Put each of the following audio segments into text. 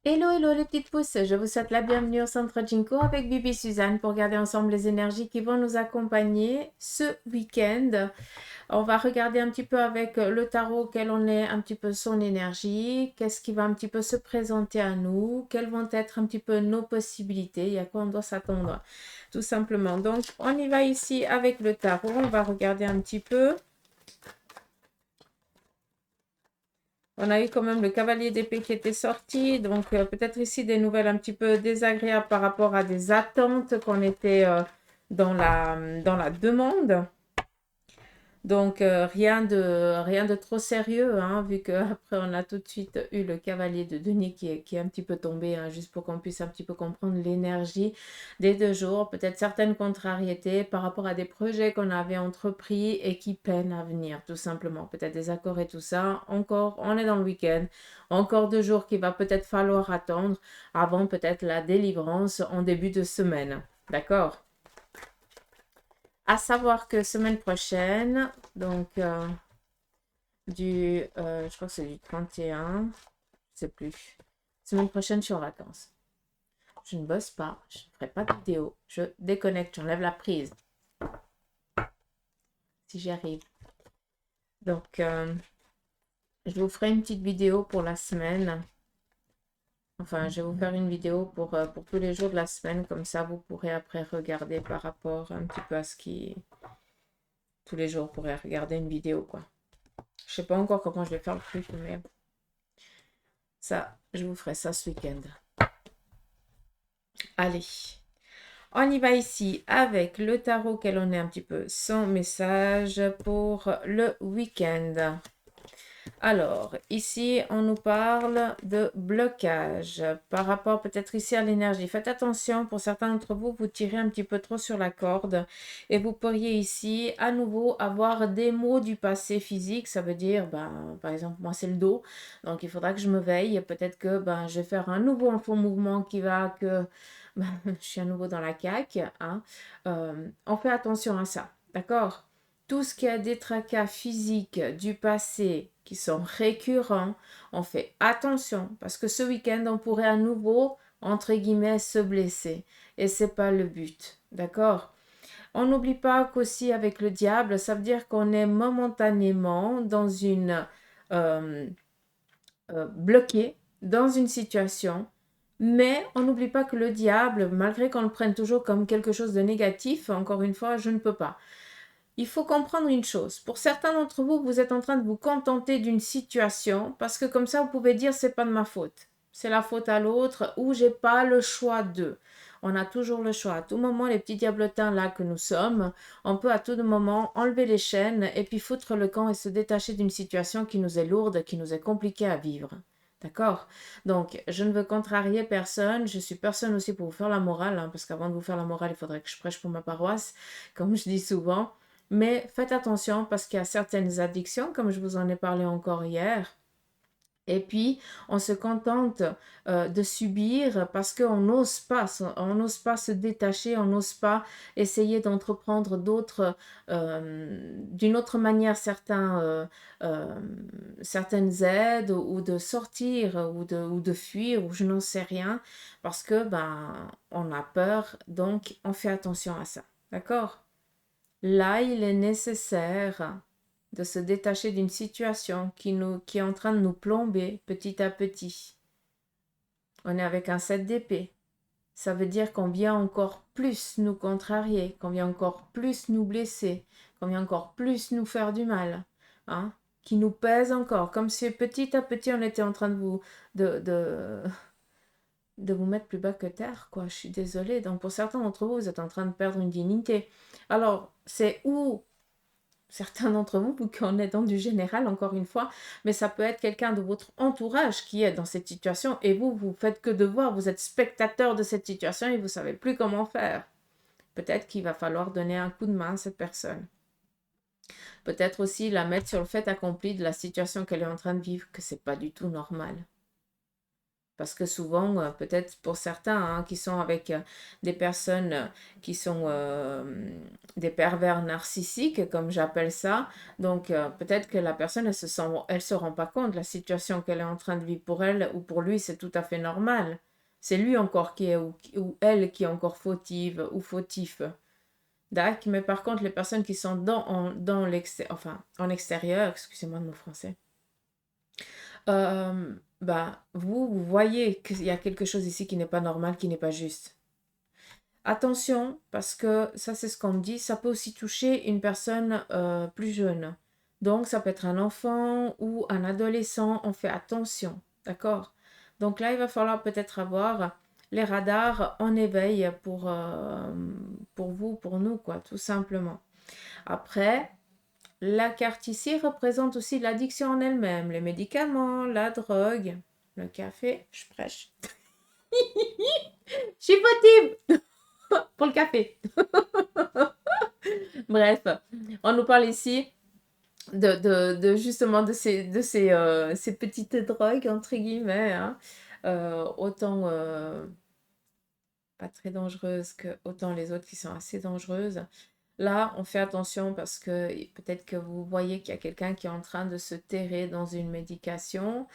Hello, hello les petites pousses, je vous souhaite la bienvenue au Centre Jinko avec Bibi Suzanne pour regarder ensemble les énergies qui vont nous accompagner ce week-end. On va regarder un petit peu avec le tarot quelle en est un petit peu son énergie, qu'est-ce qui va un petit peu se présenter à nous, quelles vont être un petit peu nos possibilités et à quoi on doit s'attendre tout simplement. Donc on y va ici avec le tarot, on va regarder un petit peu. On a eu quand même le cavalier d'épée qui était sorti, donc peut-être ici des nouvelles un petit peu désagréables par rapport à des attentes qu'on était dans la demande. Donc rien de trop sérieux, hein, vu qu'après on a tout de suite eu le cavalier de denier qui est un petit peu tombé, hein, juste pour qu'on puisse un petit peu comprendre l'énergie des 2 jours. Peut-être certaines contrariétés par rapport à des projets qu'on avait entrepris et qui peinent à venir, tout simplement. Peut-être des accords et tout ça. Encore, on est dans le week-end. Encore 2 jours qu'il va peut-être falloir attendre avant peut-être la délivrance en début de semaine. D'accord? À savoir que semaine prochaine, donc je crois que c'est du 31, je sais plus. Semaine prochaine, je suis en vacances. Je ne bosse pas, je ne ferai pas de vidéo. Je déconnecte, j'enlève la prise, si j'y arrive. Donc, je vous ferai une petite vidéo pour la semaine. Enfin, je vais vous faire une vidéo pour tous les jours de la semaine. Comme ça, vous pourrez après regarder par rapport un petit peu à ce qui... Tous les jours, vous pourrez regarder une vidéo, quoi. Je sais pas encore comment je vais faire le truc, mais ça, je vous ferai ça ce week-end. Allez, on y va ici avec le tarot, quel en est un petit peu son message pour le week-end. Alors, ici, on nous parle de blocage par rapport peut-être ici à l'énergie. Faites attention, pour certains d'entre vous, vous tirez un petit peu trop sur la corde et vous pourriez ici à nouveau avoir des maux du passé physique. Ça veut dire, par exemple, moi c'est le dos, donc il faudra que je me veille. Peut-être que je vais faire un nouveau info mouvement qui va que je suis à nouveau dans la caque. Hein. On fait attention à ça, d'accord? Tout ce qui a des tracas physiques du passé qui sont récurrents, on fait attention parce que ce week-end, on pourrait à nouveau, entre guillemets, se blesser. Et c'est pas le but. D'accord? On n'oublie pas qu'aussi avec le diable, ça veut dire qu'on est momentanément dans une bloqué dans une situation, mais on n'oublie pas que le diable, malgré qu'on le prenne toujours comme quelque chose de négatif, encore une fois, je ne peux pas. Il faut comprendre une chose. Pour certains d'entre vous, vous êtes en train de vous contenter d'une situation parce que comme ça, vous pouvez dire c'est pas de ma faute. C'est la faute à l'autre ou j'ai pas le choix d'eux. On a toujours le choix. À tout moment, les petits diablotins là que nous sommes, on peut à tout moment enlever les chaînes et puis foutre le camp et se détacher d'une situation qui nous est lourde, qui nous est compliquée à vivre. D'accord? Donc, je ne veux contrarier personne. Je suis personne aussi pour vous faire la morale, hein, parce qu'avant de vous faire la morale, il faudrait que je prêche pour ma paroisse, comme je dis souvent. Mais faites attention parce qu'il y a certaines addictions, comme je vous en ai parlé encore hier. Et puis, on se contente de subir parce qu'on n'ose pas se détacher, on n'ose pas essayer d'entreprendre d'une autre manière euh, certaines aides ou de sortir ou de fuir ou je n'en sais rien parce que on a peur, donc on fait attention à ça. D'accord? Là, il est nécessaire de se détacher d'une situation qui est en train de nous plomber petit à petit. On est avec un 7 d'épée. Ça veut dire qu'on vient encore plus nous contrarier, qu'on vient encore plus nous blesser, qu'on vient encore plus nous faire du mal, hein, qui nous pèse encore, comme si petit à petit on était en train de, de, de vous mettre plus bas que terre, quoi. Je suis désolée. Donc pour certains d'entre vous, vous êtes en train de perdre une dignité. Alors, c'est où certains d'entre vous, vous qu'on est dans du général, encore une fois, mais ça peut être quelqu'un de votre entourage qui est dans cette situation et vous faites que de voir, vous êtes spectateur de cette situation et vous savez plus comment faire. Peut-être qu'il va falloir donner un coup de main à cette personne. Peut-être aussi la mettre sur le fait accompli de la situation qu'elle est en train de vivre, que c'est pas du tout normal. Parce que souvent, peut-être pour certains hein, qui sont avec des personnes qui sont des pervers narcissiques, comme j'appelle ça, donc peut-être que la personne, elle se rend pas compte de la situation qu'elle est en train de vivre pour elle ou pour lui, c'est tout à fait normal. C'est lui encore qui est, ou elle qui est encore fautive ou fautif. D'accord, mais par contre, les personnes qui sont dans enfin, en extérieur, excusez-moi de mon français, bah, vous voyez qu'il y a quelque chose ici qui n'est pas normal, qui n'est pas juste. Attention, parce que ça, c'est ce qu'on me dit, ça peut aussi toucher une personne plus jeune. Donc, ça peut être un enfant ou un adolescent, on fait attention, d'accord? Donc là, il va falloir peut-être avoir les radars en éveil pour vous, pour nous, quoi, tout simplement. Après, la carte ici représente aussi l'addiction en elle-même, les médicaments, la drogue, le café, je prêche. Je suis fautive pour le café. Bref, on nous parle ici justement ces petites drogues, entre guillemets, hein. Autant pas très dangereuses que autant les autres qui sont assez dangereuses. Là, on fait attention parce que peut-être que vous voyez qu'il y a quelqu'un qui est en train de se terrer dans une médication,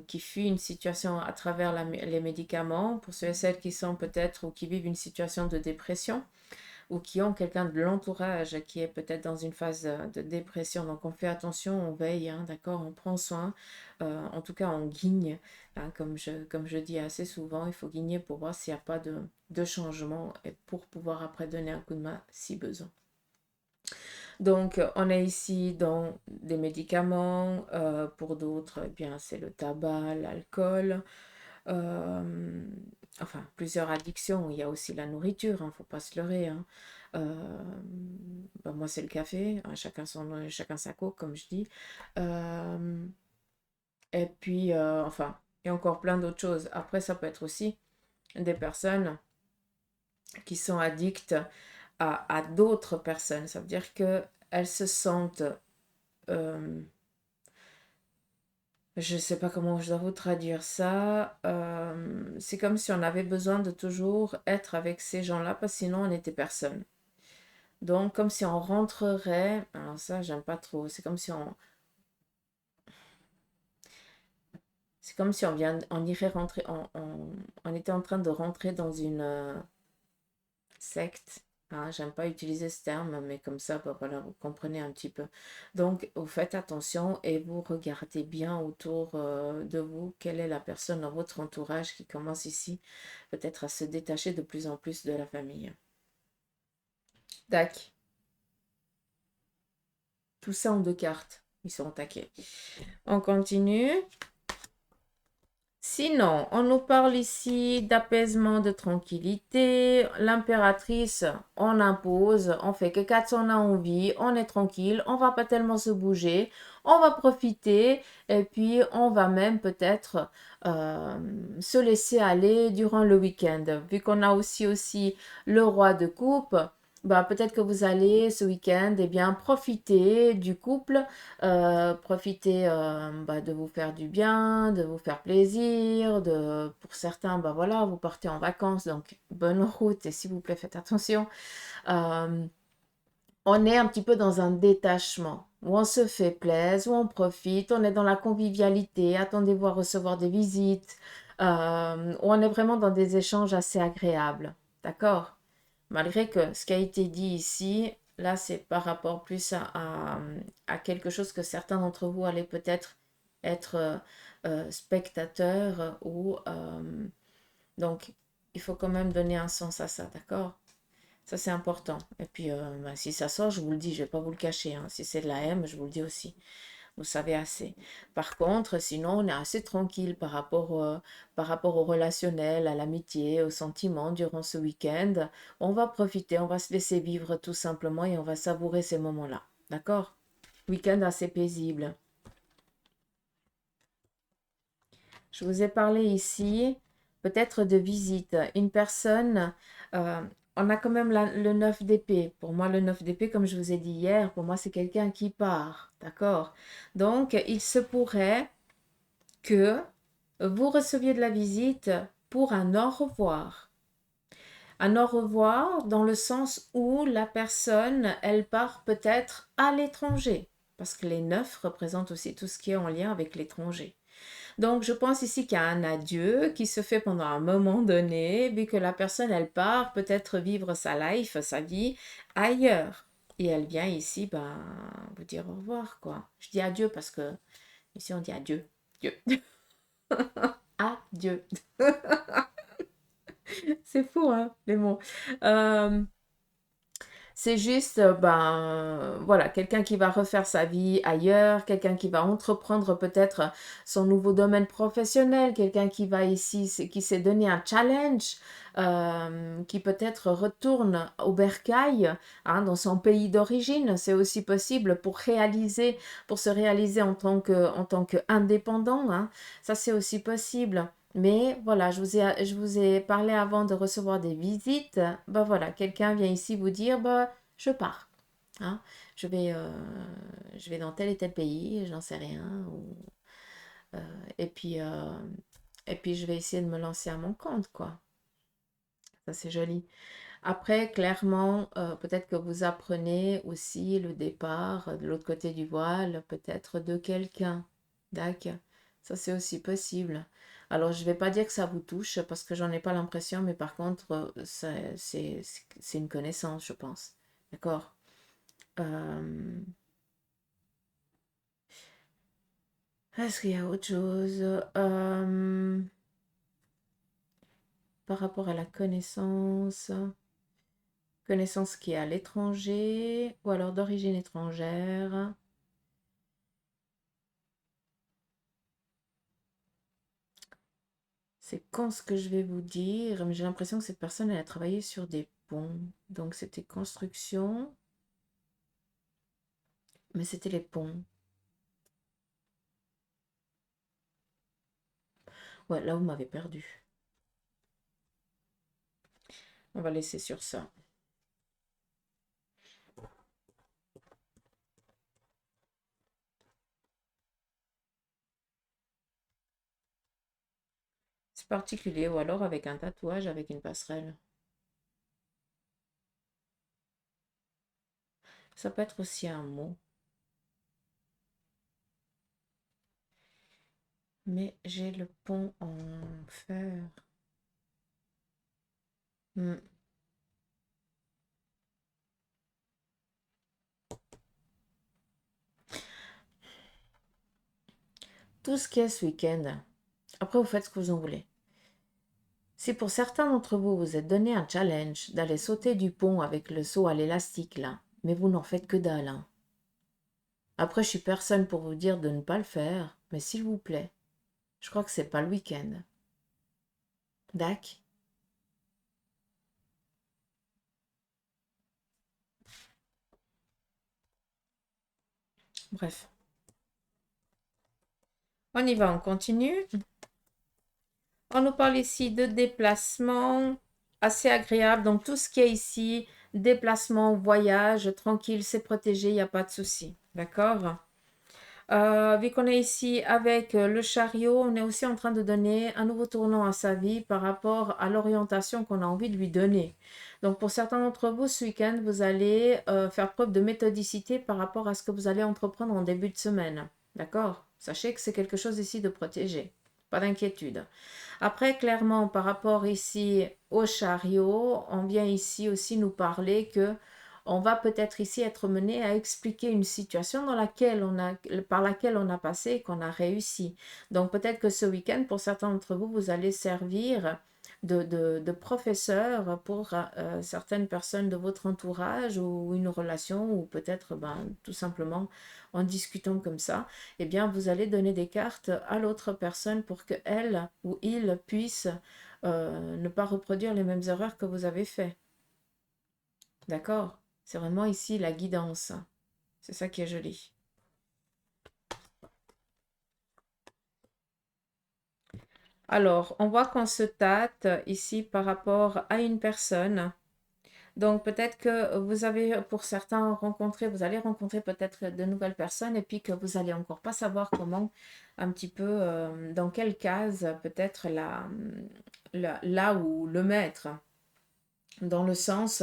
qui fuit une situation à travers les médicaments, pour ceux et celles qui sont peut-être ou qui vivent une situation de dépression ou qui ont quelqu'un de l'entourage qui est peut-être dans une phase de dépression. Donc on fait attention, on veille, hein, d'accord, on prend soin. En tout cas, on guigne, hein, comme je dis assez souvent, il faut guigner pour voir s'il n'y a pas de changement et pour pouvoir après donner un coup de main si besoin. Donc, on est ici dans des médicaments. Pour d'autres, eh bien, c'est le tabac, l'alcool. euh, enfin, plusieurs addictions. Il y a aussi la nourriture, il ne faut pas se leurrer, hein. Ben, moi, c'est le café. Hein, chacun sa coke, comme je dis. Euh, et puis, enfin, et encore plein d'autres choses. Après, ça peut être aussi des personnes qui sont addictes à d'autres personnes. Ça veut dire qu'elles se sentent, euh, je ne sais pas comment je dois vous traduire ça, c'est comme si on avait besoin de toujours être avec ces gens-là parce que sinon on n'était personne. Donc comme si on rentrerait, alors ça j'aime pas trop, c'est comme si on irait rentrer, on était en train de rentrer dans une secte. Hein, j'aime pas utiliser ce terme, mais comme ça, bah, voilà, vous comprenez un petit peu. Donc, vous faites attention et vous regardez bien autour de vous quelle est la personne dans votre entourage qui commence ici peut-être à se détacher de plus en plus de la famille. Tac, tout ça en deux cartes. Ils sont taqués. On continue. Sinon, on nous parle ici d'apaisement, de tranquillité. L'impératrice, on impose, on fait que quand on a envie, on est tranquille, on va pas tellement se bouger, on va profiter et puis on va même peut-être se laisser aller durant le week-end. Vu qu'on a aussi le roi de coupe, bah, peut-être que vous allez ce week-end eh bien, profiter du couple, profiter bah, de vous faire du bien, de vous faire plaisir, pour certains, bah voilà, vous partez en vacances, donc bonne route et s'il vous plaît, faites attention. Euh, on est un petit peu dans un détachement, où on se fait plaisir, où on profite, on est dans la convivialité, attendez-vous à recevoir des visites, où on est vraiment dans des échanges assez agréables, d'accord? Malgré que ce qui a été dit ici, là, c'est par rapport plus à quelque chose que certains d'entre vous allaient peut-être être spectateurs ou... donc, il faut quand même donner un sens à ça, d'accord? Ça, c'est important. Et puis, bah, si ça sort, je vous le dis, je ne vais pas vous le cacher, hein. Si c'est de la haine, je vous le dis aussi. Vous savez assez. Par contre, sinon, on est assez tranquille par rapport au relationnel, à l'amitié, aux sentiments durant ce week-end. On va profiter, on va se laisser vivre tout simplement et on va savourer ces moments-là. D'accord? Week-end assez paisible. Je vous ai parlé ici peut-être de visite. Une personne, euh, on a quand même le 9 d'épée. Pour moi, le 9 d'épée, comme je vous ai dit hier, pour moi, c'est quelqu'un qui part. D'accord? Donc, il se pourrait que vous receviez de la visite pour un au revoir. Un au revoir dans le sens où la personne, elle part peut-être à l'étranger, parce que les 9 représentent aussi tout ce qui est en lien avec l'étranger. Donc, je pense ici qu'il y a un adieu qui se fait pendant un moment donné, vu que la personne, elle part peut-être vivre sa life, sa vie ailleurs. Et elle vient ici, ben, vous dire au revoir, quoi. Je dis adieu parce que ici, on dit adieu. Dieu. Adieu. C'est fou, hein, les mots. Euh, C'est juste, voilà, quelqu'un qui va refaire sa vie ailleurs, quelqu'un qui va entreprendre peut-être son nouveau domaine professionnel, quelqu'un qui va ici, qui s'est donné un challenge, qui peut-être retourne au bercail, hein, dans son pays d'origine. C'est aussi possible pour se réaliser en tant qu'indépendant, hein. Ça, c'est aussi possible. Mais voilà, je vous ai parlé avant de recevoir des visites. Bah voilà, quelqu'un vient ici vous dire, bah je pars, hein. Je vais, euh, je vais dans tel et tel pays, j'en sais rien. Euh, et puis, euh, et puis je vais essayer de me lancer à mon compte, quoi. Ça c'est joli. Après, clairement, peut-être que vous apprenez aussi le départ de l'autre côté du voile, peut-être de quelqu'un. D'accord. Ça, c'est aussi possible. Alors, je ne vais pas dire que ça vous touche parce que j'en ai pas l'impression, mais par contre, c'est une connaissance, je pense. D'accord. Euh, Est-ce qu'il y a autre chose par rapport à la connaissance? Connaissance qui est à l'étranger ou alors d'origine étrangère. C'est quand ce que je vais vous dire, mais j'ai l'impression que cette personne, elle a travaillé sur des ponts. Donc c'était construction, mais c'était les ponts. Ouais, là, vous m'avez perdu. On va laisser sur ça. C'est particulier, ou alors avec un tatouage, avec une passerelle. Ça peut être aussi un mot. Mais j'ai le pont en fer. Hmm. Tout ce qui est ce week-end. Après, vous faites ce que vous en voulez. Si pour certains d'entre vous, vous êtes donné un challenge d'aller sauter du pont avec le saut à l'élastique là, mais vous n'en faites que dalle, hein. Après, je suis personne pour vous dire de ne pas le faire, mais s'il vous plaît, je crois que c'est pas le week-end. Dac. Bref. On y va, on continue. On nous parle ici de déplacement assez agréable. Donc, tout ce qui est ici, déplacement, voyage, tranquille, c'est protégé, il n'y a pas de souci. D'accord? Vu qu'on est ici avec le chariot, on est aussi en train de donner un nouveau tournant à sa vie par rapport à l'orientation qu'on a envie de lui donner. Donc pour certains d'entre vous, ce week-end, vous allez faire preuve de méthodicité par rapport à ce que vous allez entreprendre en début de semaine. D'accord? Sachez que c'est quelque chose ici de protégé. Pas d'inquiétude. Après, clairement, par rapport ici au chariot, on vient ici aussi nous parler que on va peut-être ici être mené à expliquer une situation par laquelle on a passé et qu'on a réussi. Donc peut-être que ce week-end, pour certains d'entre vous, vous allez servir de professeur pour certaines personnes de votre entourage ou une relation ou peut-être tout simplement en discutant comme ça, eh bien vous allez donner des cartes à l'autre personne pour que elle ou il puisse ne pas reproduire les mêmes erreurs que vous avez fait. D'accord? C'est vraiment ici la guidance. C'est ça qui est joli. Alors, on voit qu'on se tâte ici par rapport à une personne. Donc peut-être que vous avez, pour certains, rencontré, vous allez rencontrer peut-être de nouvelles personnes et puis que vous allez encore pas savoir comment, un petit peu, dans quelle case peut-être là où le mettre, dans le sens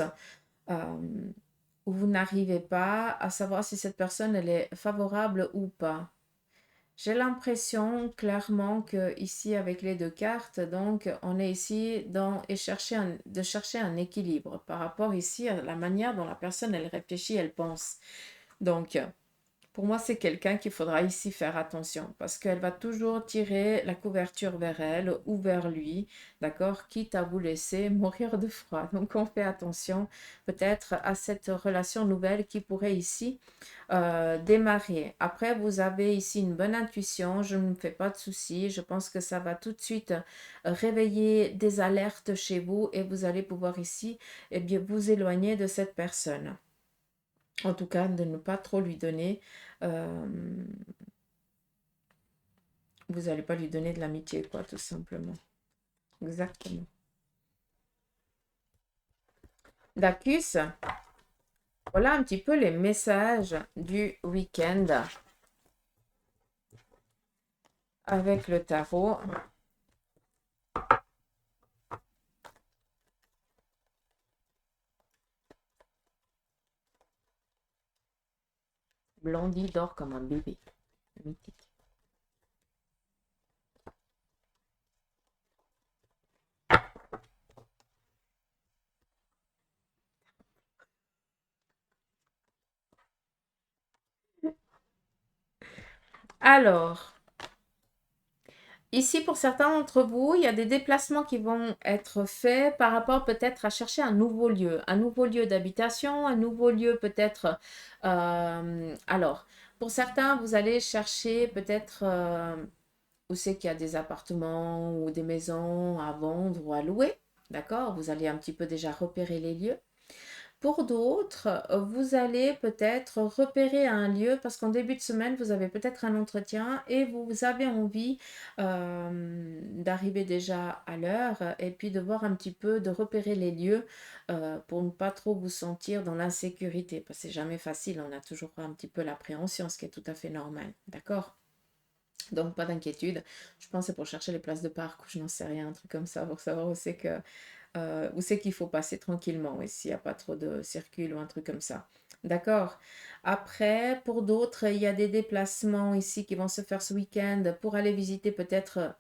où vous n'arrivez pas à savoir si cette personne elle est favorable ou pas. J'ai l'impression clairement que ici avec les deux cartes, donc on est ici et de chercher un équilibre par rapport ici à la manière dont la personne elle réfléchit, elle pense. Donc pour moi, c'est quelqu'un qu'il faudra ici faire attention parce qu'elle va toujours tirer la couverture vers elle ou vers lui, d'accord, quitte à vous laisser mourir de froid. Donc, on fait attention peut-être à cette relation nouvelle qui pourrait ici démarrer. Après, vous avez ici une bonne intuition, je ne me fais pas de soucis, je pense que ça va tout de suite réveiller des alertes chez vous et vous allez pouvoir ici, eh bien, vous éloigner de cette personne. En tout cas, de ne pas trop lui donner. euh, Vous n'allez pas lui donner de l'amitié, quoi, tout simplement. Exactement. Dacus, voilà un petit peu les messages du week-end avec le tarot. Blondie dort comme un bébé. Mythique. Alors, ici, pour certains d'entre vous, il y a des déplacements qui vont être faits par rapport peut-être à chercher un nouveau lieu d'habitation, un nouveau lieu peut-être. Alors, pour certains, vous allez chercher peut-être où c'est qu'il y a des appartements ou des maisons à vendre ou à louer. D'accord? Vous allez un petit peu déjà repérer les lieux. Pour d'autres, vous allez peut-être repérer un lieu parce qu'en début de semaine, vous avez peut-être un entretien et vous avez envie d'arriver déjà à l'heure et puis de voir un petit peu, de repérer les lieux pour ne pas trop vous sentir dans l'insécurité. Parce que c'est jamais facile, on a toujours un petit peu l'appréhension, ce qui est tout à fait normal. D'accord? Donc, pas d'inquiétude. Je pense que c'est pour chercher les places de parc ou je n'en sais rien, un truc comme ça, pour savoir où c'est qu'il faut passer tranquillement et s'il n'y a pas trop de circuit ou un truc comme ça. D'accord. Après, pour d'autres, il y a des déplacements ici qui vont se faire ce week-end pour aller visiter peut-être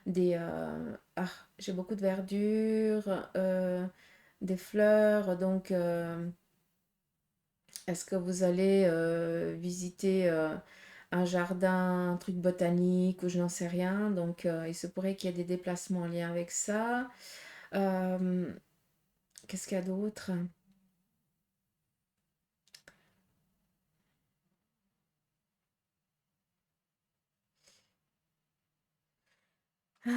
des... ah, j'ai beaucoup de verdure, des fleurs, donc est-ce que vous allez visiter un jardin, un truc botanique ou je n'en sais rien. Donc, il se pourrait qu'il y ait des déplacements en lien avec ça. Euh, Qu'est-ce qu'il y a d'autre? Ah,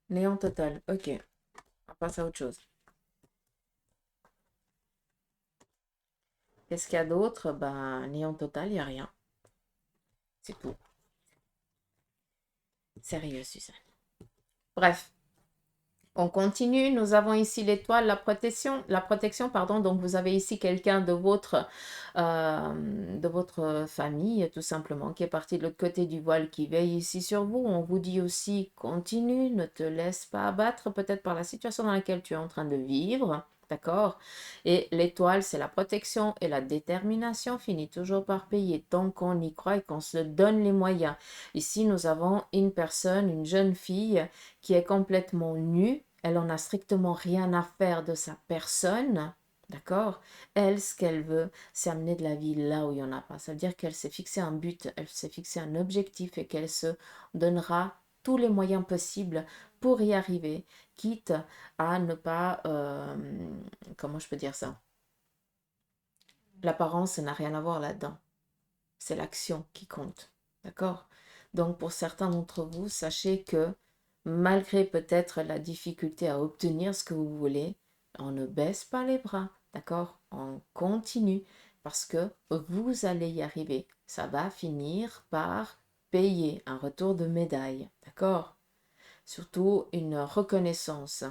néant total. Ok, on passe à autre chose. Qu'est-ce qu'il y a d'autre? Ben, néant total, il n'y a rien. C'est tout. Sérieux, Suzanne. Bref. On continue, nous avons ici l'étoile, la protection, pardon. Donc vous avez ici quelqu'un de votre famille, tout simplement, qui est parti de l'autre côté du voile, qui veille ici sur vous. On vous dit aussi, continue, ne te laisse pas abattre, peut-être par la situation dans laquelle tu es en train de vivre. D'accord? Et l'étoile, c'est la protection et la détermination finit toujours par payer tant qu'on y croit et qu'on se donne les moyens. Ici, nous avons une personne, une jeune fille qui est complètement nue. Elle en a strictement rien à faire de sa personne. D'accord? Elle, ce qu'elle veut, c'est amener de la vie là où il n'y en a pas. Ça veut dire qu'elle s'est fixé un but, elle s'est fixé un objectif et qu'elle se donnera tous les moyens possibles pour y arriver, quitte à ne pas, comment je peux dire ça? L'apparence n'a rien à voir là-dedans. C'est l'action qui compte. D'accord? Donc pour certains d'entre vous, sachez que malgré peut-être la difficulté à obtenir ce que vous voulez, on ne baisse pas les bras. D'accord? On continue parce que vous allez y arriver. Ça va finir par payer un retour de médaille. D'accord? surtout une reconnaissance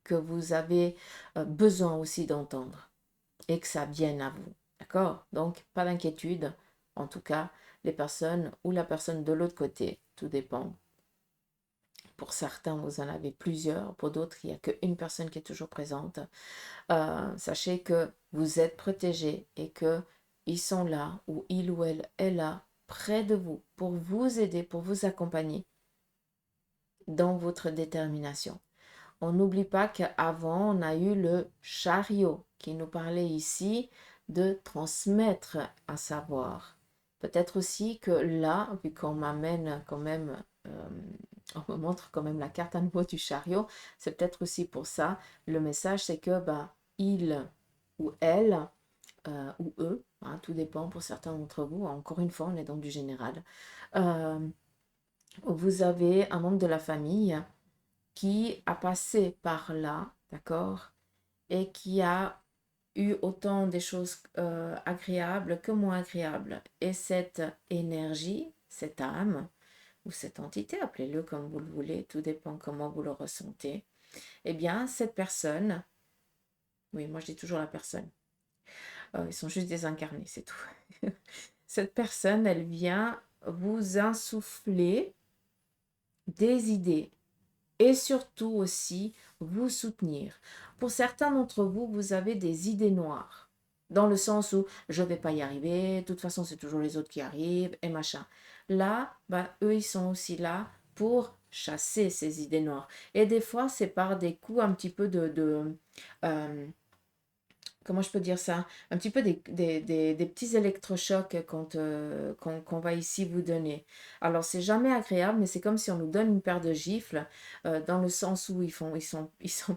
que vous avez besoin aussi d'entendre et que ça vienne à vous. D'accord? Donc, pas d'inquiétude. En tout cas, les personnes ou la personne de l'autre côté, tout dépend. Pour certains, vous en avez plusieurs. Pour d'autres, il n'y a qu'une personne qui est toujours présente. Sachez que vous êtes protégé et que ils sont là, ou il ou elle est là, près de vous, pour vous aider, pour vous accompagner dans votre détermination. On n'oublie pas qu'avant, on a eu le chariot qui nous parlait ici de transmettre un savoir. Peut-être aussi que là, vu qu'on m'amène quand même, on me montre quand même la carte à nouveau du chariot, c'est peut-être aussi pour ça. Le message, c'est que il ou elle, ou eux, hein, tout dépend pour certains d'entre vous, encore une fois, on est dans du général. Euh, vous avez un membre de la famille qui a passé par là, d'accord, et qui a eu autant des choses agréables que moins agréables. Et cette énergie, cette âme, ou cette entité, appelez-le comme vous le voulez, tout dépend comment vous le ressentez, eh bien, cette personne, oui, moi je dis toujours la personne, ils sont juste désincarnés, c'est tout. Cette personne, elle vient vous insuffler des idées, et surtout aussi vous soutenir. Pour certains d'entre vous, vous avez des idées noires, dans le sens où je ne vais pas y arriver, de toute façon c'est toujours les autres qui arrivent, et machin. Là, eux, ils sont aussi là pour chasser ces idées noires. Et des fois, c'est par des coups un petit peu euh, comment je peux dire ça? Un petit peu des petits électrochocs qu'on va ici vous donner. Alors, c'est jamais agréable, mais c'est comme si on nous donne une paire de gifles, dans le sens où ils sont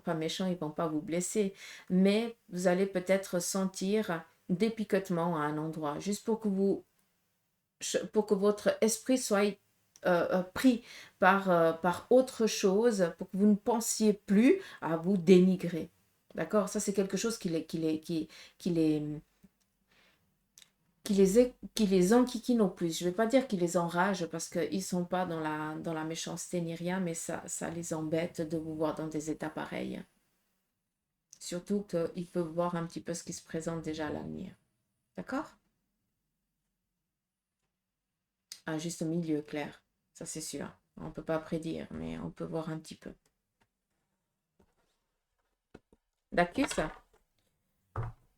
pas méchants, ils vont pas vous blesser, mais vous allez peut-être sentir des picotements à un endroit, juste pour que votre esprit soit pris par autre chose, pour que vous ne pensiez plus à vous dénigrer. D'accord? Ça, c'est quelque chose qui les, qui les enquiquine au plus. Je ne vais pas dire qui les enrage parce qu'ils ne sont pas dans la méchanceté ni rien, mais ça les embête de vous voir dans des états pareils. Surtout qu'ils peuvent voir un petit peu ce qui se présente déjà à l'avenir. D'accord? Un juste milieu, clair. Ça, c'est sûr. On ne peut pas prédire, mais on peut voir un petit peu. D'accord?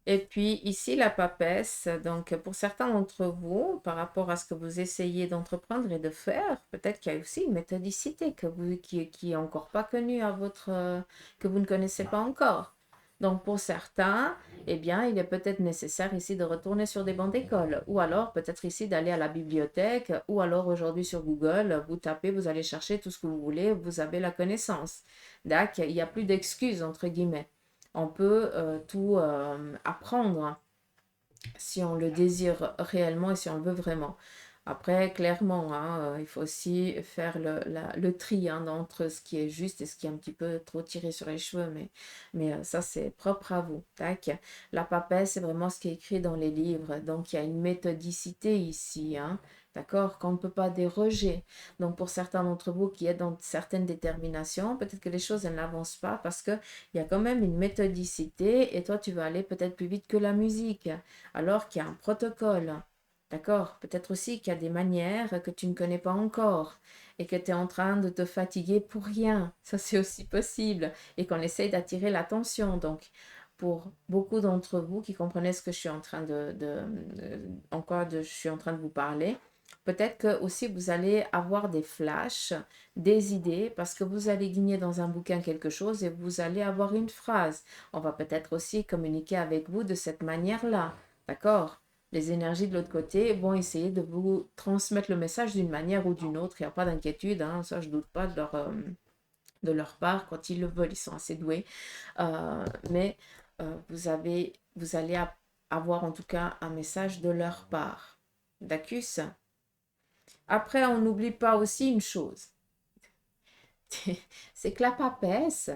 Et puis ici, la papesse, donc pour certains d'entre vous, par rapport à ce que vous essayez d'entreprendre et de faire, peut-être qu'il y a aussi une méthodicité qui est encore pas connue à que vous ne connaissez pas encore. Donc pour certains, eh bien, il est peut-être nécessaire ici de retourner sur des bancs d'école, ou alors peut-être ici d'aller à la bibliothèque, ou alors aujourd'hui sur Google, vous tapez, vous allez chercher tout ce que vous voulez, vous avez la connaissance. D'accord? Il n'y a plus d'excuses, entre guillemets. On peut tout apprendre si on le désire réellement et si on le veut vraiment. Après, clairement, hein, il faut aussi faire le tri, hein, entre ce qui est juste et ce qui est un petit peu trop tiré sur les cheveux, mais ça, c'est propre à vous. Tac. La papesse, c'est vraiment ce qui est écrit dans les livres. Donc, il y a une méthodicité ici, hein, d'accord, qu'on ne peut pas déroger. Donc, pour certains d'entre vous qui êtes dans certaines déterminations, peut-être que les choses, elles n'avancent pas parce qu'il y a quand même une méthodicité et toi, tu vas aller peut-être plus vite que la musique, alors qu'il y a un protocole. D'accord? Peut-être aussi qu'il y a des manières que tu ne connais pas encore et que tu es en train de te fatiguer pour rien. Ça, c'est aussi possible. Et qu'on essaye d'attirer l'attention. Donc, pour beaucoup d'entre vous qui comprenez ce que je suis en train je suis en train de vous parler, peut-être que aussi vous allez avoir des flashs, des idées, parce que vous allez guigner dans un bouquin quelque chose et vous allez avoir une phrase. On va peut-être aussi communiquer avec vous de cette manière-là. D'accord? Les énergies de l'autre côté vont essayer de vous transmettre le message d'une manière ou d'une autre. Il n'y a pas d'inquiétude, hein, ça je ne doute pas de leur part quand ils le veulent, ils sont assez doués. Mais vous allez avoir en tout cas un message de leur part. D'accord? Après, on n'oublie pas aussi une chose, c'est que la papesse,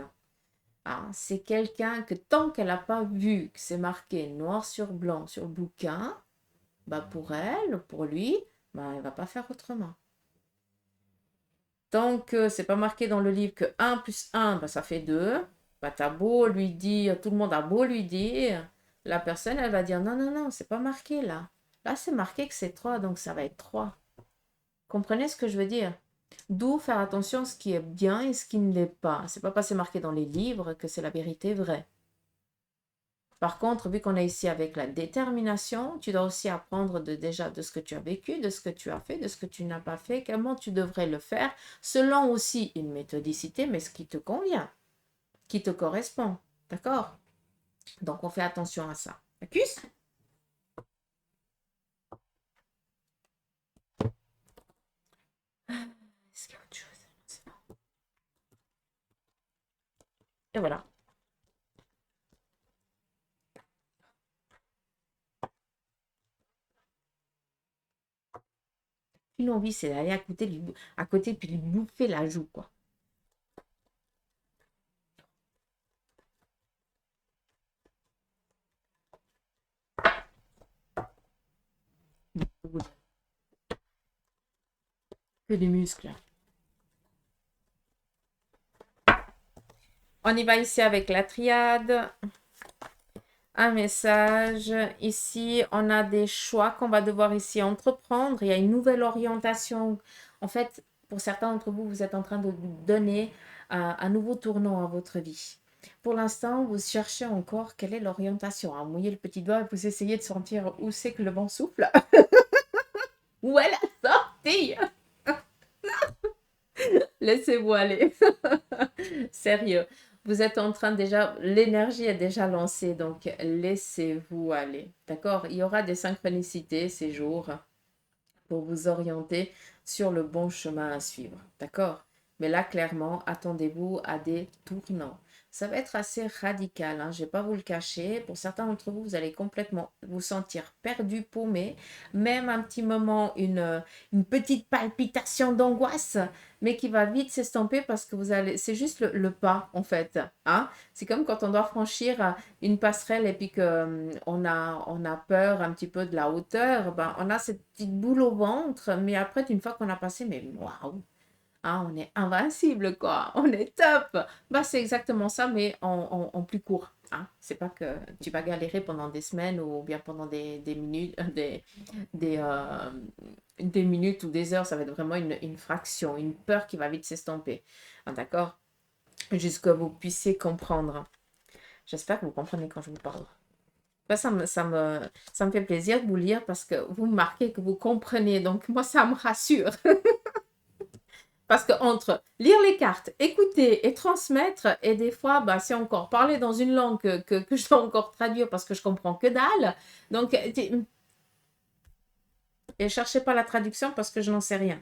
hein, c'est quelqu'un que tant qu'elle n'a pas vu que c'est marqué noir sur blanc sur le bouquin, pour elle, pour lui, elle ne va pas faire autrement. Tant que c'est pas marqué dans le livre que 1 plus 1, bah, ça fait 2, bah, t'as beau lui dire, tout le monde a beau lui dire, la personne, elle va dire non, non, non, c'est pas marqué là. Là, c'est marqué que c'est 3, donc ça va être 3. Comprenez ce que je veux dire? D'où faire attention à ce qui est bien et ce qui ne l'est pas. C'est pas parce que c'est marqué dans les livres que c'est la vérité vraie. Par contre, vu qu'on est ici avec la détermination, tu dois aussi apprendre déjà de ce que tu as vécu, de ce que tu as fait, de ce que tu n'as pas fait, comment tu devrais le faire, selon aussi une méthodicité, mais ce qui te convient, qui te correspond. D'accord? Donc, on fait attention à ça. D'accord? Est-ce qu'il y a autre chose? Et voilà. Une envie, c'est d'aller à côté puis lui bouffer la joue, quoi. Que des muscles. On y va ici avec la triade. Un message. Ici, on a des choix qu'on va devoir ici entreprendre. Il y a une nouvelle orientation. En fait, pour certains d'entre vous, vous êtes en train de donner un nouveau tournant à votre vie. Pour l'instant, vous cherchez encore quelle est l'orientation. Vous mouillez le petit doigt et vous essayez de sentir où c'est que le vent souffle. Où est la sortie? Laissez-vous aller. Sérieux. Vous êtes en train déjà, l'énergie est déjà lancée, donc laissez-vous aller. D'accord? Il y aura des synchronicités ces jours pour vous orienter sur le bon chemin à suivre. D'accord? Mais là, clairement, attendez-vous à des tournants. Ça va être assez radical, hein, je ne vais pas vous le cacher. Pour certains d'entre vous, vous allez complètement vous sentir perdu, paumé, même un petit moment, une petite palpitation d'angoisse, mais qui va vite s'estomper parce que vous allez, c'est juste le pas, en fait. Hein? C'est comme quand on doit franchir une passerelle et puis que on a peur un petit peu de la hauteur, ben, on a cette petite boule au ventre, mais après, une fois qu'on a passé, mais waouh, hein, on est invincible, quoi, on est top. Bah, c'est exactement ça, mais en plus court. Hein. C'est pas que tu vas galérer pendant des semaines ou bien pendant des minutes, des, euh, des minutes ou des heures, ça va être vraiment une fraction, une peur qui va vite s'estomper. Ah, d'accord? Jusque vous puissiez comprendre. J'espère que vous comprenez quand je vous parle. Ben, ça me fait plaisir de vous lire parce que vous marquez que vous comprenez. Donc, moi, ça me rassure. Parce que entre lire les cartes, écouter et transmettre, et des fois, bah, c'est encore parler dans une langue que je dois encore traduire parce que je comprends que dalle. Donc, et cherchez pas la traduction parce que je n'en sais rien.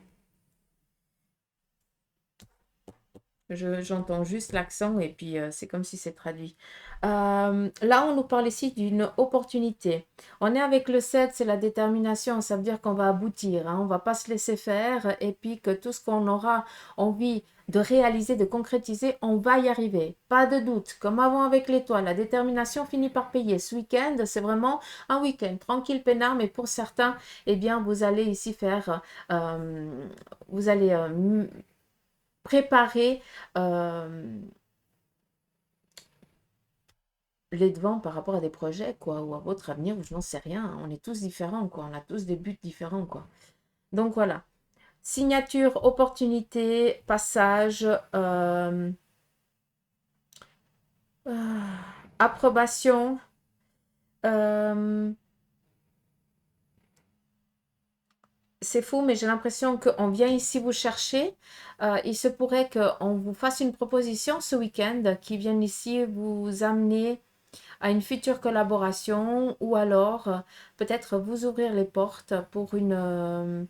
J'entends juste l'accent et puis c'est comme si c'est traduit. Là, on nous parle ici d'une opportunité. On est avec le 7, c'est la détermination. Ça veut dire qu'on va aboutir. Hein, on ne va pas se laisser faire et puis que tout ce qu'on aura envie de réaliser, de concrétiser, on va y arriver. Pas de doute. Comme avant avec l'étoile, la détermination finit par payer. Ce week-end, c'est vraiment un week-end tranquille, peinard, mais pour certains, eh bien, vous allez ici faire... vous allez préparer les devants par rapport à des projets, quoi, ou à votre avenir, ou je n'en sais rien. On est tous différents, quoi. On a tous des buts différents, quoi. Donc voilà. Signature, opportunité, passage, approbation. euh, c'est fou, mais j'ai l'impression qu'on vient ici vous chercher. Il se pourrait qu'on vous fasse une proposition ce week-end qui vienne ici vous amener à une future collaboration ou alors peut-être vous ouvrir les portes pour une... euh,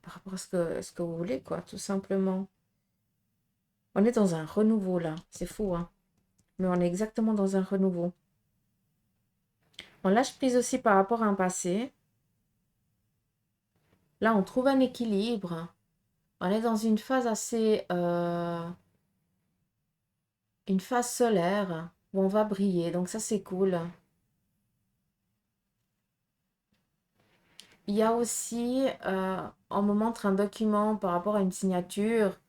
par rapport à ce que vous voulez, quoi, tout simplement. On est dans un renouveau là, c'est fou, hein. Mais on est exactement dans un renouveau. On lâche prise aussi par rapport à un passé. Là, on trouve un équilibre. On est dans une phase assez... une phase solaire où on va briller. Donc ça, c'est cool. Il y a aussi, on me montre un document par rapport à une signature.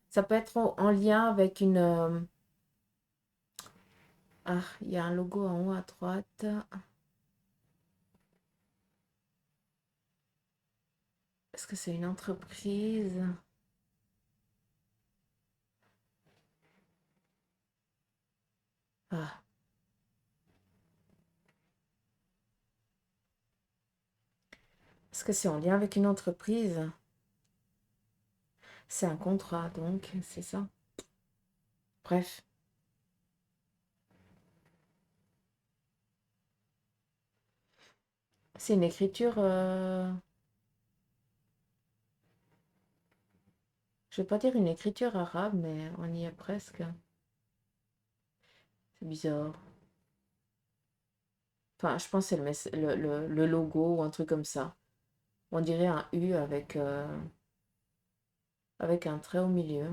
Ça peut être en lien avec une... ah, il y a un logo en haut à droite. Est-ce que c'est une entreprise? Ah, est-ce que c'est en lien avec une entreprise? C'est un contrat, donc, c'est ça. Bref, c'est une écriture... je vais pas dire une écriture arabe, mais on y est presque. C'est bizarre. Enfin, je pense que c'est le logo ou un truc comme ça. On dirait un U avec un trait au milieu.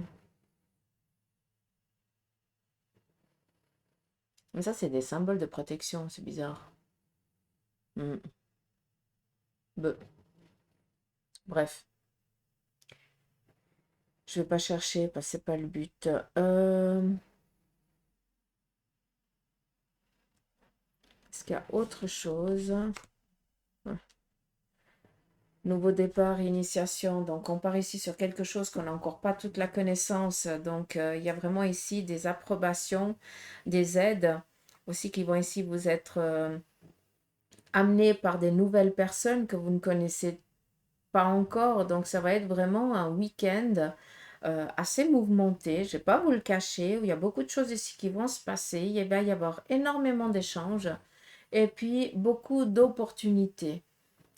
Mais ça, c'est des symboles de protection, c'est bizarre. Hmm. Be- Bref, je vais pas chercher parce que c'est pas le but. Est-ce qu'il y a autre chose? Ouais. Nouveau départ, initiation. Donc, on part ici sur quelque chose qu'on n'a encore pas toute la connaissance. Donc, il y a vraiment ici des approbations, des aides aussi qui vont ici vous être amenées par des nouvelles personnes que vous ne connaissez pas encore. Donc, ça va être vraiment un week-end assez mouvementé. Je ne vais pas vous le cacher. Où il y a beaucoup de choses ici qui vont se passer. Il va y avoir énormément d'échanges et puis beaucoup d'opportunités.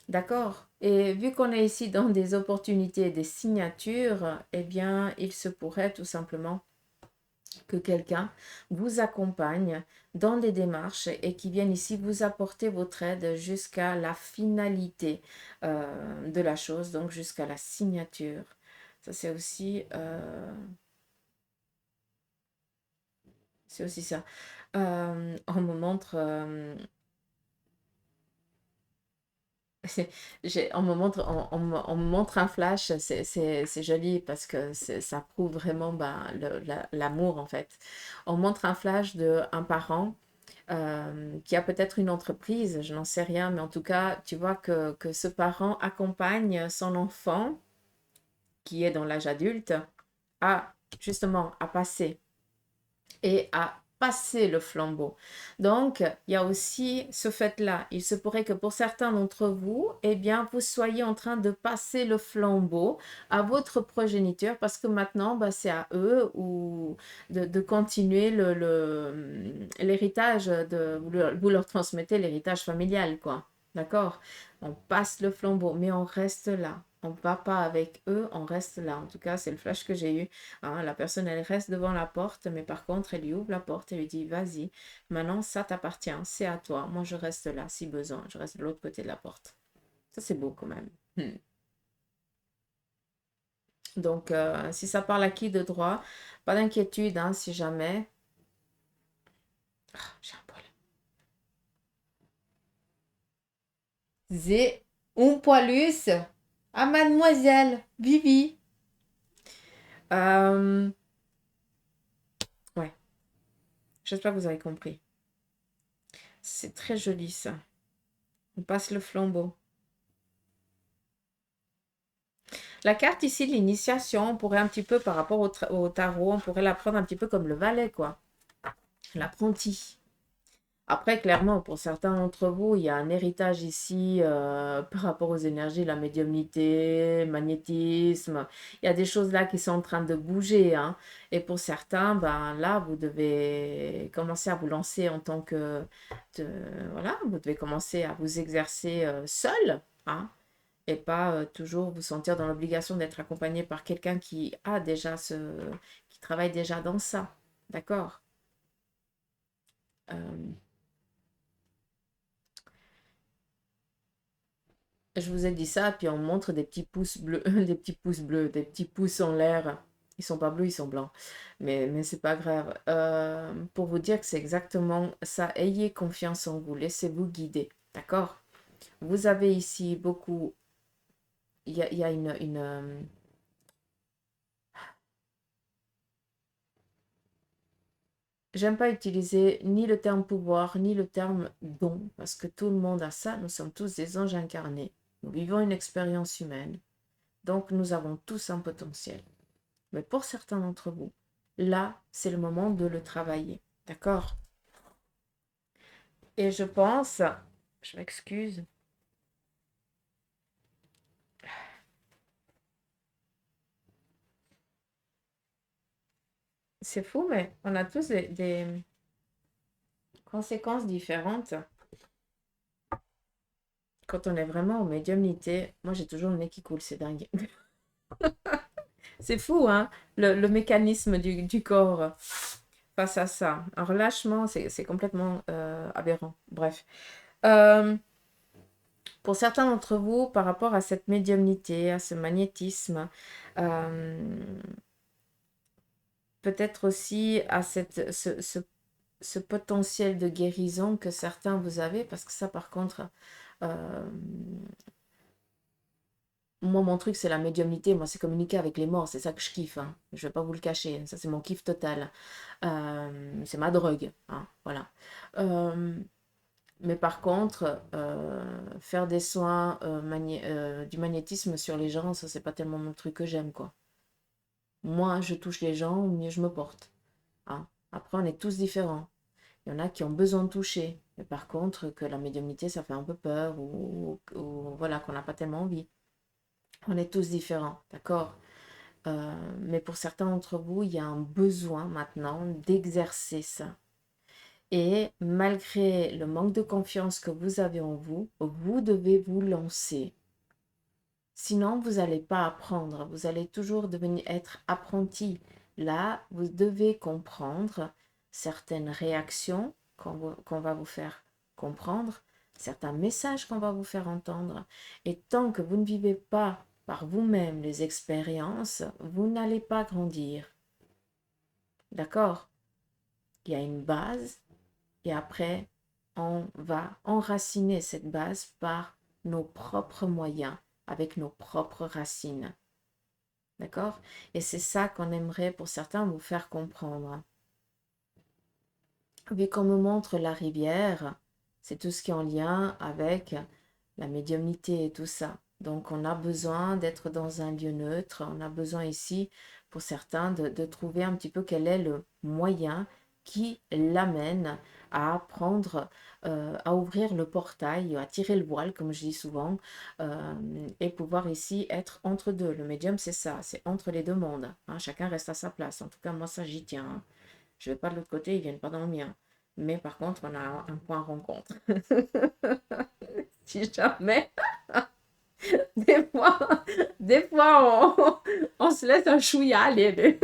D'accord? Et vu qu'on est ici dans des opportunités et des signatures, eh bien, il se pourrait tout simplement que quelqu'un vous accompagne dans des démarches et qui vienne ici vous apporter votre aide jusqu'à la finalité de la chose, donc jusqu'à la signature. Ça, c'est aussi ça. On me montre on me montre, on me montre un flash, c'est joli parce que ça prouve vraiment ben, l'amour en fait. On montre un flash d'un parent qui a peut-être une entreprise, je n'en sais rien, mais en tout cas, tu vois que ce parent accompagne son enfant qui est dans l'âge adulte à justement à passer et à passer le flambeau. Donc, il y a aussi ce fait-là. Il se pourrait que pour certains d'entre vous, eh bien, vous soyez en train de passer le flambeau à votre progéniture parce que maintenant, bah, c'est à eux ou de continuer l'héritage, vous leur transmettez l'héritage familial, quoi. D'accord? On passe le flambeau, mais on reste là. On ne va pas avec eux, on reste là. En tout cas, c'est le flash que j'ai eu. Hein, la personne, elle reste devant la porte, mais par contre, elle lui ouvre la porte et lui dit, vas-y, maintenant, ça t'appartient, c'est à toi. Moi, je reste là, si besoin. Je reste de l'autre côté de la porte. Ça, c'est beau quand même. Donc, si ça parle à qui de droit, pas d'inquiétude, hein, si jamais. Ah, j'ai un poil. Zé, un poilus à mademoiselle Vivi. Euh, ouais, j'espère que vous avez compris. C'est très joli ça. On passe le flambeau. La carte ici de l'initiation, on pourrait un petit peu par rapport au tarot, on pourrait la prendre un petit peu comme le valet, quoi. L'apprenti. Après, clairement, pour certains d'entre vous, il y a un héritage ici par rapport aux énergies, la médiumnité, le magnétisme. Il y a des choses là qui sont en train de bouger, hein. Et pour certains, ben là, vous devez commencer à vous lancer en tant que... voilà, vous devez commencer à vous exercer seul, hein, et pas toujours vous sentir dans l'obligation d'être accompagné par quelqu'un qui a déjà qui travaille déjà dans ça. D'accord? Euh, je vous ai dit ça, puis on montre des petits pouces bleus, des petits pouces bleus, des petits pouces en l'air. Ils sont pas bleus, ils sont blancs. Mais c'est pas grave. Pour vous dire que c'est exactement ça. Ayez confiance en vous. Laissez-vous guider. D'accord? Vous avez ici beaucoup il y a j'aime pas utiliser ni le terme pouvoir, ni le terme don, parce que tout le monde a ça. Nous sommes tous des anges incarnés. Nous vivons une expérience humaine. Donc, nous avons tous un potentiel. Mais pour certains d'entre vous, là, c'est le moment de le travailler. D'accord? Et je pense, je m'excuse, c'est fou, mais on a tous des conséquences différentes quand on est vraiment en médiumnité. Moi, j'ai toujours le nez qui coule, c'est dingue. C'est fou, hein, le mécanisme du corps face à ça. Un relâchement, c'est complètement aberrant. Bref. Euh, pour certains d'entre vous, par rapport à cette médiumnité, à ce magnétisme, euh, peut-être aussi à ce potentiel de guérison que certains vous avez, parce que ça, par contre, euh, moi, mon truc, c'est la médiumnité. Moi, c'est communiquer avec les morts. C'est ça que je kiffe, hein. Je vais pas vous le cacher. Ça, c'est mon kiff total. C'est ma drogue, hein. Voilà. Euh, mais par contre, faire des soins, du magnétisme sur les gens, ça, c'est pas tellement mon truc que j'aime, quoi. Moins je touche les gens, mieux je me porte, hein. Après, on est tous différents. Il y en a qui ont besoin de toucher. Mais par contre, que la médiumnité, ça fait un peu peur ou voilà, qu'on n'a pas tellement envie. On est tous différents, d'accord? Mais pour certains d'entre vous, il y a un besoin maintenant d'exercer ça. Et malgré le manque de confiance que vous avez en vous, vous devez vous lancer. Sinon, vous n'allez pas apprendre. Vous allez toujours devenir être apprenti. Là, vous devez comprendre certaines réactions qu'on va vous faire comprendre, certains messages qu'on va vous faire entendre. Et tant que vous ne vivez pas par vous-même les expériences, vous n'allez pas grandir. D'accord? Il y a une base et après, on va enraciner cette base par nos propres moyens, avec nos propres racines. D'accord? Et c'est ça qu'on aimerait pour certains vous faire comprendre. Vu qu'on me montre la rivière, c'est tout ce qui est en lien avec la médiumnité et tout ça. Donc on a besoin d'être dans un lieu neutre, on a besoin ici, pour certains, de trouver un petit peu quel est le moyen qui l'amène à apprendre, à ouvrir le portail, à tirer le voile, comme je dis souvent, et pouvoir ici être entre deux. Le médium, c'est ça, c'est entre les deux mondes, hein. Chacun reste à sa place. En tout cas, moi, ça, j'y tiens, hein. Je ne vais pas de l'autre côté, ils ne viennent pas dans le mien. Mais par contre, on a un point rencontre. Si jamais, des fois, des fois on se laisse un chouïa aller.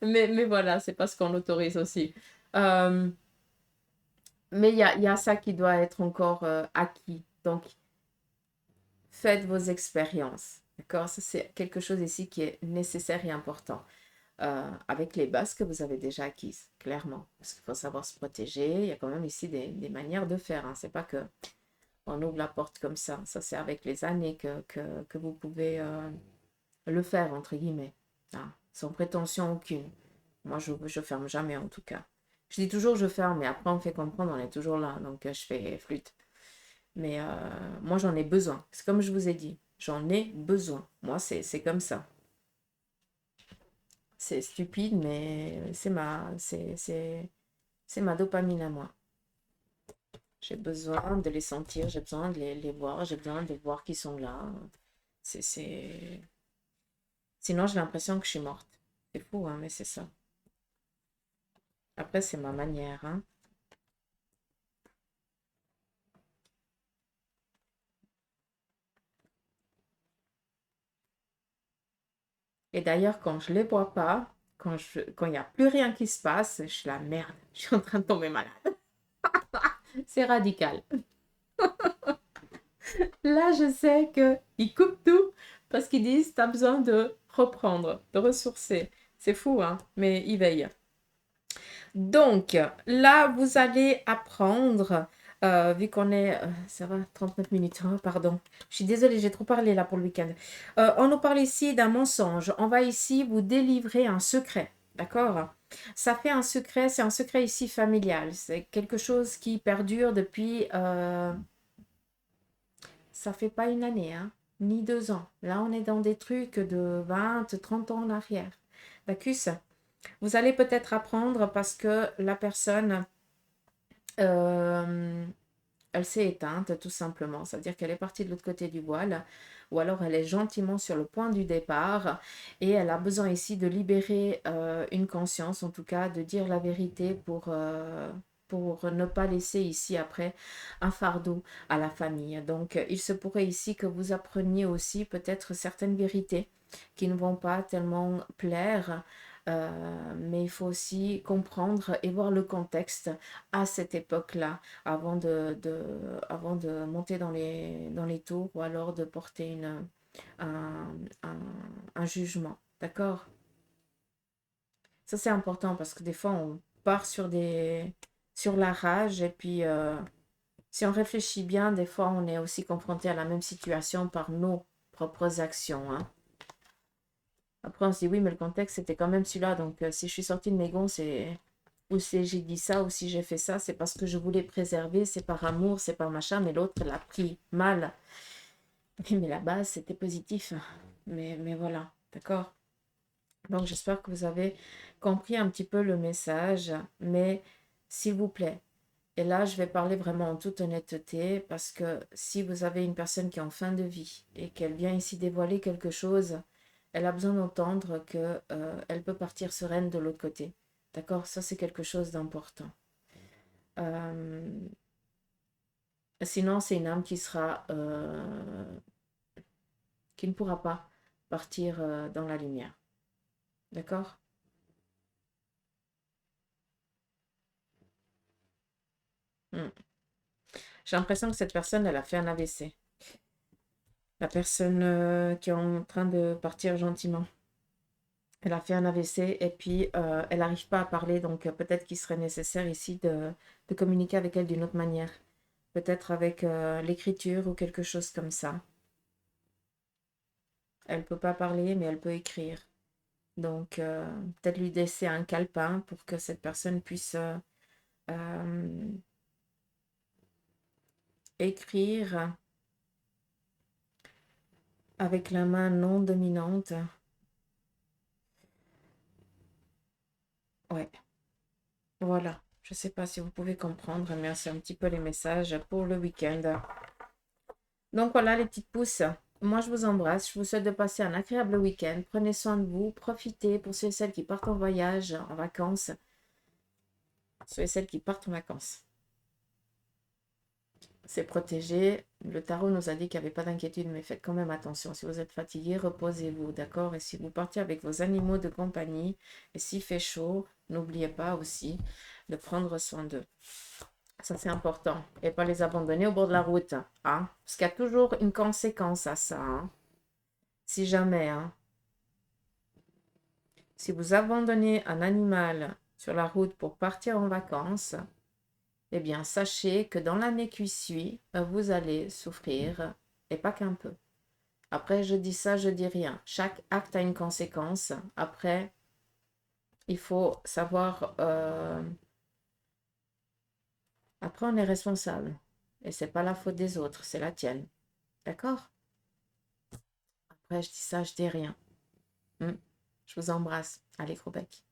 Mais voilà, c'est parce qu'on l'autorise aussi. Euh, mais il y a ça qui doit être encore acquis. Donc, faites vos expériences. D'accord? Ça, c'est quelque chose ici qui est nécessaire et important. Avec les bases que vous avez déjà acquises, clairement. Parce qu'il faut savoir se protéger. Il y a quand même ici des manières de faire, hein. C'est pas que on ouvre la porte comme ça. Ça, c'est avec les années que vous pouvez le faire, entre guillemets, hein, sans prétention aucune. Moi, je ferme jamais, en tout cas. Je dis toujours je ferme, mais après, on me fait comprendre, on est toujours là. Donc, je fais flûte. Mais moi, j'en ai besoin. C'est comme je vous ai dit, j'en ai besoin. Moi, c'est comme ça. C'est stupide, mais c'est ma dopamine à moi. J'ai besoin de les sentir, j'ai besoin de les voir, j'ai besoin de voir qu'ils sont là. C'est... Sinon, j'ai l'impression que je suis morte. C'est fou, hein, mais c'est ça. Après, c'est ma manière, hein. Et d'ailleurs, quand je les vois pas, quand il n'y a plus rien qui se passe, je suis la merde. Je suis en train de tomber malade. C'est radical. Là, je sais qu'ils coupent tout parce qu'ils disent, tu as besoin de reprendre, de ressourcer. C'est fou, hein, mais ils veillent. Donc, là, vous allez apprendre Vu qu'on est, ça va, 39 minutes, hein, pardon. Je suis désolée, j'ai trop parlé là pour le week-end. On nous parle ici d'un mensonge. On va ici vous délivrer un secret, d'accord? Ça fait un secret, c'est un secret ici familial. C'est quelque chose qui perdure depuis, ça fait pas une année, hein, ni 2 ans. Là, on est dans des trucs de 20, 30 ans en arrière. D'accord? Vous allez peut-être apprendre parce que la personne, euh, elle s'est éteinte tout simplement. C'est-à-dire qu'elle est partie de l'autre côté du voile ou alors elle est gentiment sur le point du départ et elle a besoin ici de libérer une conscience, en tout cas de dire la vérité pour ne pas laisser ici après un fardeau à la famille. Donc il se pourrait ici que vous appreniez aussi peut-être certaines vérités qui ne vont pas tellement plaire. Mais il faut aussi comprendre et voir le contexte à cette époque-là avant de monter dans les tours ou alors de porter un, un, un jugement. D'accord? Ça, c'est important parce que des fois, on part sur la rage et puis si on réfléchit bien, des fois, on est aussi confronté à la même situation par nos propres actions, hein. Après, on se dit, oui, mais le contexte, c'était quand même celui-là. Donc, si je suis sortie de mes gonds, ou si j'ai dit ça, ou si j'ai fait ça, c'est parce que je voulais préserver, c'est par amour, c'est par machin, mais l'autre l'a pris mal. Oui, mais la base, c'était positif. Mais voilà, d'accord? Donc, j'espère que vous avez compris un petit peu le message, mais s'il vous plaît, et là, je vais parler vraiment en toute honnêteté, parce que si vous avez une personne qui est en fin de vie et qu'elle vient ici dévoiler quelque chose, elle a besoin d'entendre que, elle peut partir sereine de l'autre côté. D'accord? Ça, c'est quelque chose d'important. Euh, Sinon, c'est une âme qui ne pourra pas partir dans la lumière. D'accord? Hmm. J'ai l'impression que cette personne, elle a fait un AVC. La personne qui est en train de partir gentiment. Elle a fait un AVC et puis elle n'arrive pas à parler, donc peut-être qu'il serait nécessaire ici de communiquer avec elle d'une autre manière. Peut-être avec l'écriture ou quelque chose comme ça. Elle ne peut pas parler, mais elle peut écrire. Donc peut-être lui laisser un calepin pour que cette personne puisse euh, écrire avec la main non dominante. Ouais, voilà. Je ne sais pas si vous pouvez comprendre, mais c'est un petit peu les messages pour le week-end. Donc voilà les petites pousses. Moi je vous embrasse. Je vous souhaite de passer un agréable week-end. Prenez soin de vous. Profitez pour ceux et celles qui partent en voyage, en vacances. Ceux et celles qui partent en vacances. C'est protégé. Le tarot nous a dit qu'il n'y avait pas d'inquiétude, mais faites quand même attention. Si vous êtes fatigué, reposez-vous, d'accord? Et si vous partez avec vos animaux de compagnie, et s'il fait chaud, n'oubliez pas aussi de prendre soin d'eux. Ça, c'est important. Et pas les abandonner au bord de la route, hein? Parce qu'il y a toujours une conséquence à ça, hein? Si jamais, hein, si vous abandonnez un animal sur la route pour partir en vacances, eh bien, sachez que dans l'année qui suit, vous allez souffrir, et pas qu'un peu. Après, je dis ça, je dis rien. Chaque acte a une conséquence. Après, il faut savoir... Après, on est responsable. Et c'est pas la faute des autres, c'est la tienne. D'accord? Après, je dis ça, je dis rien. Hmm. Je vous embrasse. Allez, gros bec.